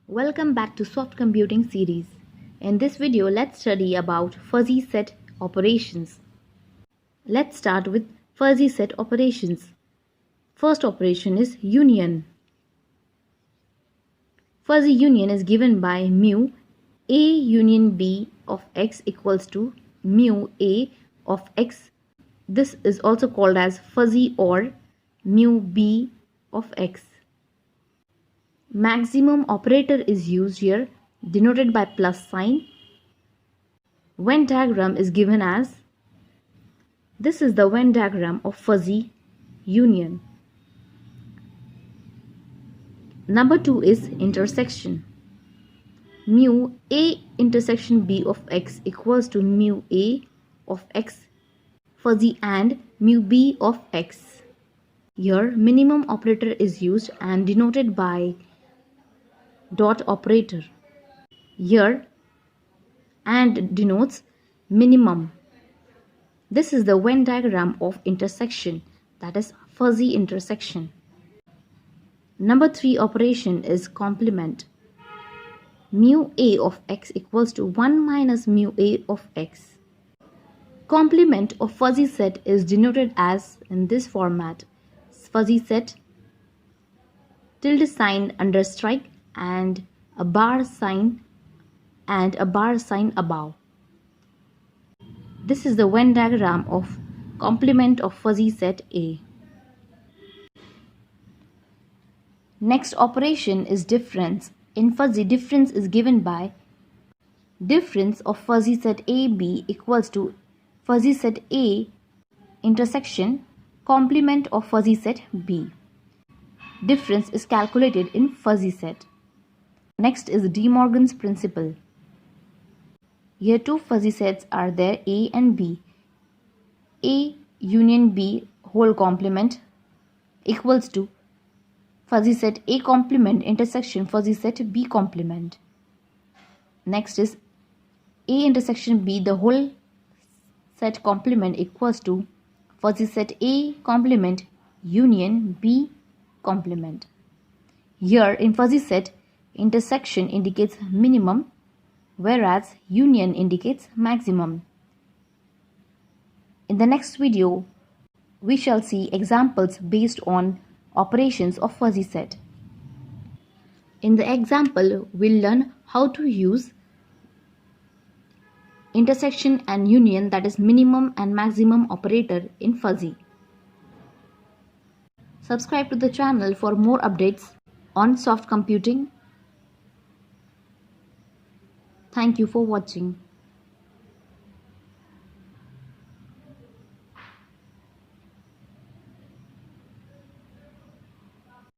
Welcome back to Soft Computing series. In this video, let's study about fuzzy set operations. Let's start with fuzzy set operations. First operation is union. Fuzzy union is given by mu A union B of x equals to mu A of x. This is also called as fuzzy OR mu B of x. Maximum operator is used here, denoted by plus sign. Venn diagram is given as, this is the Venn diagram of fuzzy union. Number 2 is intersection. Mu A intersection B of x equals to mu A of x fuzzy and mu B of x. Here minimum operator is used and denoted by dot operator. Here and denotes minimum. This is the Venn diagram of intersection, that is fuzzy intersection. Number 3 operation is complement. Mu A of x equals to 1 minus mu A of x. Complement of fuzzy set is denoted as in this format: fuzzy set, tilde sign under strike and a bar sign above. This is the Venn diagram of complement of fuzzy set A. Next operation is difference. In fuzzy, difference is given by difference of fuzzy set AB equals to fuzzy set A intersection complement of fuzzy set B. Difference is calculated in fuzzy set. Next is De Morgan's principle. Here two fuzzy sets are there, A and B. A union B whole complement equals to fuzzy set A complement intersection fuzzy set B complement. Next is A intersection B the whole set complement equals to fuzzy set A complement union B complement. Here in fuzzy set, intersection indicates minimum, whereas union indicates maximum. In the next video, we shall see examples based on operations of fuzzy set. In the example, we'll learn how to use intersection and union, that is minimum and maximum operator in fuzzy. Subscribe to the channel for more updates on soft computing. Thank you for watching.